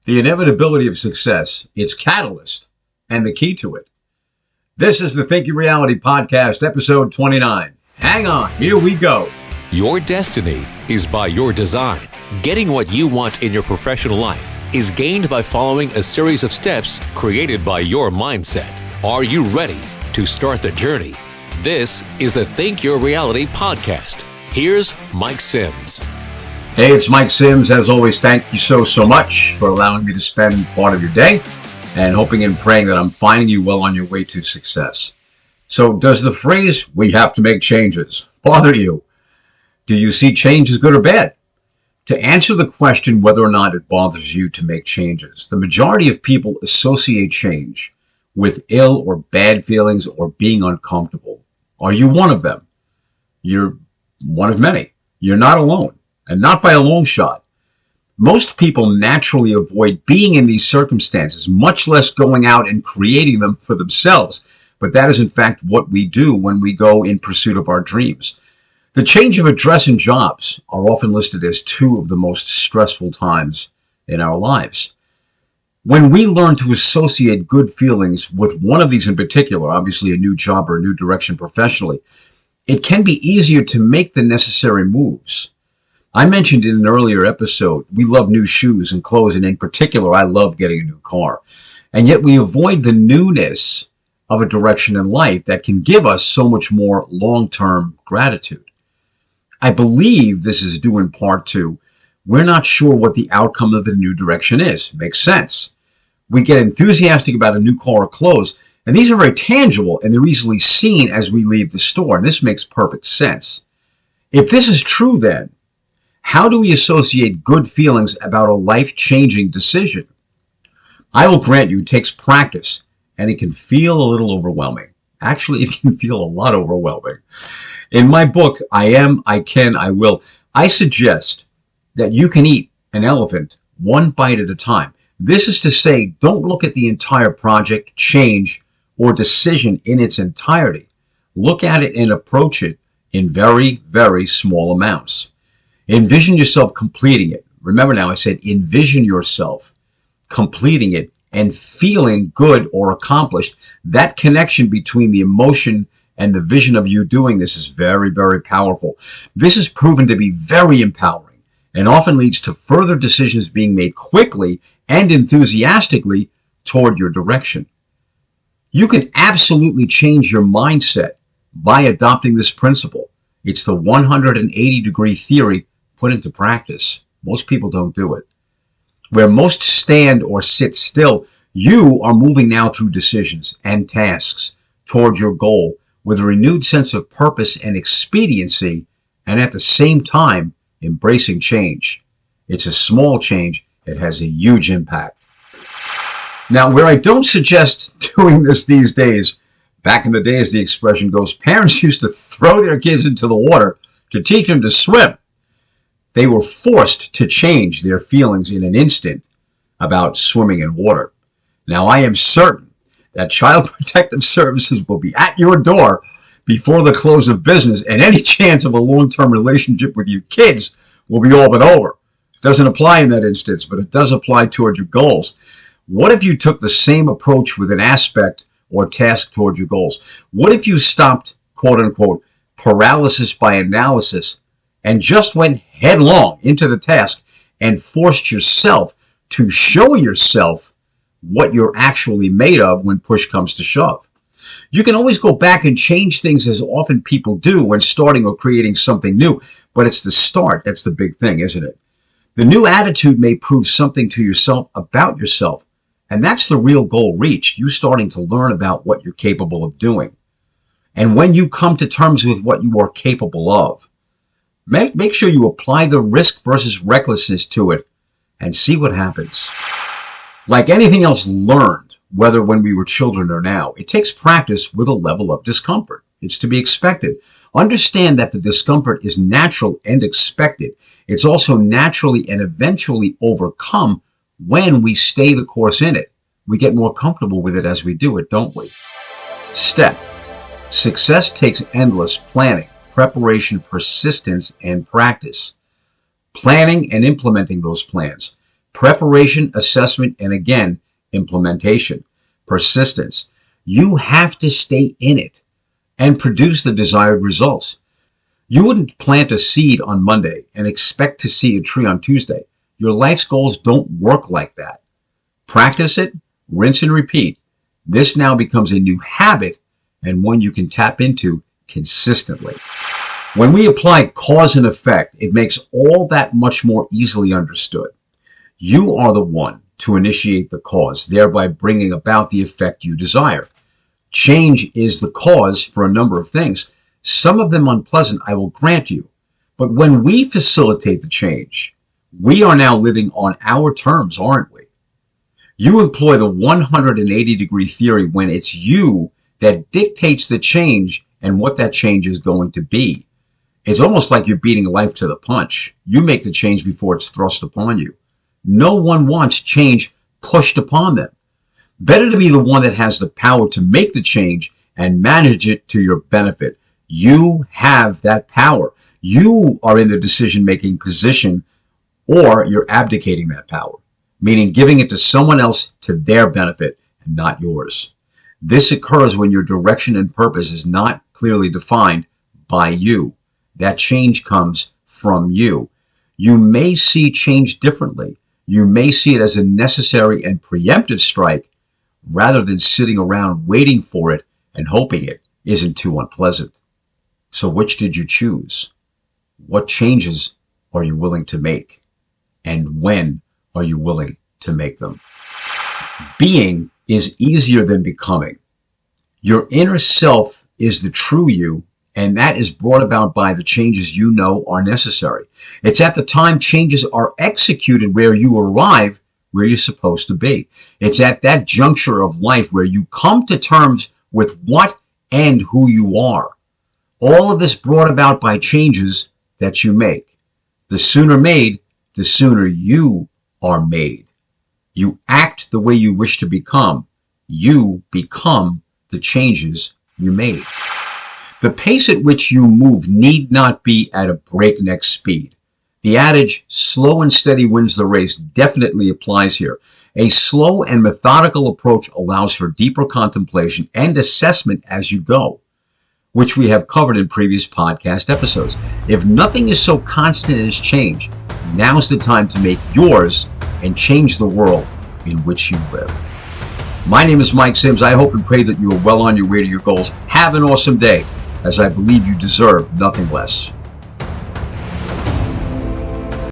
The inevitability of success, its catalyst, and the key to it. This is the Think Your Reality Podcast, episode 29. Hang on, here we go. Your destiny is by your design. Getting what you want in your professional life is gained by following a series of steps created by your mindset. Are you ready to start the journey? This is the Think Your Reality Podcast. Here's Mike Sims. Hey, it's Mike Sims. As always, thank you so much for allowing me to spend part of your day and hoping and praying that I'm finding you well on your way to success. So does the phrase, "we have to make changes," bother you? Do you see change as good or bad? To answer the question whether or not it bothers you to make changes, the majority of people associate change with ill or bad feelings or being uncomfortable. Are you one of them? You're one of many. You're not alone, and not by a long shot. Most people naturally avoid being in these circumstances, much less going out and creating them for themselves. But that is in fact what we do when we go in pursuit of our dreams. The change of address and jobs are often listed as two of the most stressful times in our lives. When we learn to associate good feelings with one of these in particular, obviously a new job or a new direction professionally, it can be easier to make the necessary moves. I mentioned in an earlier episode, we love new shoes and clothes, and in particular, I love getting a new car. And yet we avoid the newness of a direction in life that can give us so much more long-term gratitude. I believe this is due in part to we're not sure what the outcome of the new direction is. Makes sense. We get enthusiastic about a new car or clothes, and these are very tangible and they're easily seen as we leave the store, and this makes perfect sense. If this is true then, how do we associate good feelings about a life-changing decision? I will grant you it takes practice, and it can feel a little overwhelming. Actually, it can feel a lot overwhelming. In my book, I Am, I Can, I Will, I suggest that you can eat an elephant one bite at a time. This is to say, don't look at the entire project, change, or decision in its entirety. Look at it and approach it in very, very small amounts. Envision yourself completing it. Remember now, I said envision yourself completing it and feeling good or accomplished. That connection between the emotion and the vision of you doing this is very, very powerful. This is proven to be very empowering and often leads to further decisions being made quickly and enthusiastically toward your direction. You can absolutely change your mindset by adopting this principle. It's the 180-degree theory put into practice. Most people don't do it. Where most stand or sit still, you are moving now through decisions and tasks toward your goal with a renewed sense of purpose and expediency, and at the same time, embracing change. It's a small change. It has a huge impact. Now, where I don't suggest doing this these days, back in the day, as the expression goes, parents used to throw their kids into the water to teach them to swim. They were forced to change their feelings in an instant about swimming in water. Now, I am certain that Child Protective Services will be at your door before the close of business, and any chance of a long-term relationship with your kids will be all but over. It doesn't apply in that instance, but it does apply toward your goals. What if you took the same approach with an aspect or task toward your goals? What if you stopped, quote-unquote, paralysis by analysis and just went headlong into the task and forced yourself to show yourself what you're actually made of when push comes to shove? You can always go back and change things, as often people do when starting or creating something new, but it's the start that's the big thing, isn't it? The new attitude may prove something to yourself about yourself, and that's the real goal reached, you starting to learn about what you're capable of doing. And when you come to terms with what you are capable of, make sure you apply the risk versus recklessness to it and see what happens. Like anything else learned, whether when we were children or now, it takes practice with a level of discomfort. It's to be expected. Understand that the discomfort is natural and expected. It's also naturally and eventually overcome when we stay the course in it. We get more comfortable with it as we do it, don't we? Step. Success takes endless planning, preparation, persistence, and practice. Planning and implementing those plans. Preparation, assessment, and again, implementation. Persistence. You have to stay in it and produce the desired results. You wouldn't plant a seed on Monday and expect to see a tree on Tuesday. Your life's goals don't work like that. Practice it, rinse and repeat. This now becomes a new habit and one you can tap into consistently. When we apply cause and effect, it makes all that much more easily understood. You are the one to initiate the cause, thereby bringing about the effect you desire. Change is the cause for a number of things, some of them unpleasant, I will grant you. But when we facilitate the change, we are now living on our terms, aren't we? You employ the 180-degree theory when it's you that dictates the change and what that change is going to be. It's almost like you're beating life to the punch. You make the change before it's thrust upon you. No one wants change pushed upon them. Better to be the one that has the power to make the change and manage it to your benefit. You have that power. You are in the decision-making position, or you're abdicating that power, meaning giving it to someone else to their benefit and not yours. This occurs when your direction and purpose is not clearly defined by you. That change comes from you. You may see change differently. You may see it as a necessary and preemptive strike rather than sitting around waiting for it and hoping it isn't too unpleasant. So which did you choose? What changes are you willing to make? And when are you willing to make them? Being is easier than becoming. Your inner self is the true you, and that is brought about by the changes you know are necessary. It's at the time changes are executed where you arrive where you're supposed to be. It's at that juncture of life where you come to terms with what and who you are. All of this brought about by changes that you make. The sooner made, the sooner you are made. You act the way you wish to become. You become the changes you made. The pace at which you move need not be at a breakneck speed. The adage, slow and steady wins the race, definitely applies here. A slow and methodical approach allows for deeper contemplation and assessment as you go, which we have covered in previous podcast episodes. If nothing is so constant as change, now's the time to make yours and change the world in which you live. My name is Mike Sims. I hope and pray that you are well on your way to your goals. Have an awesome day, as I believe you deserve nothing less.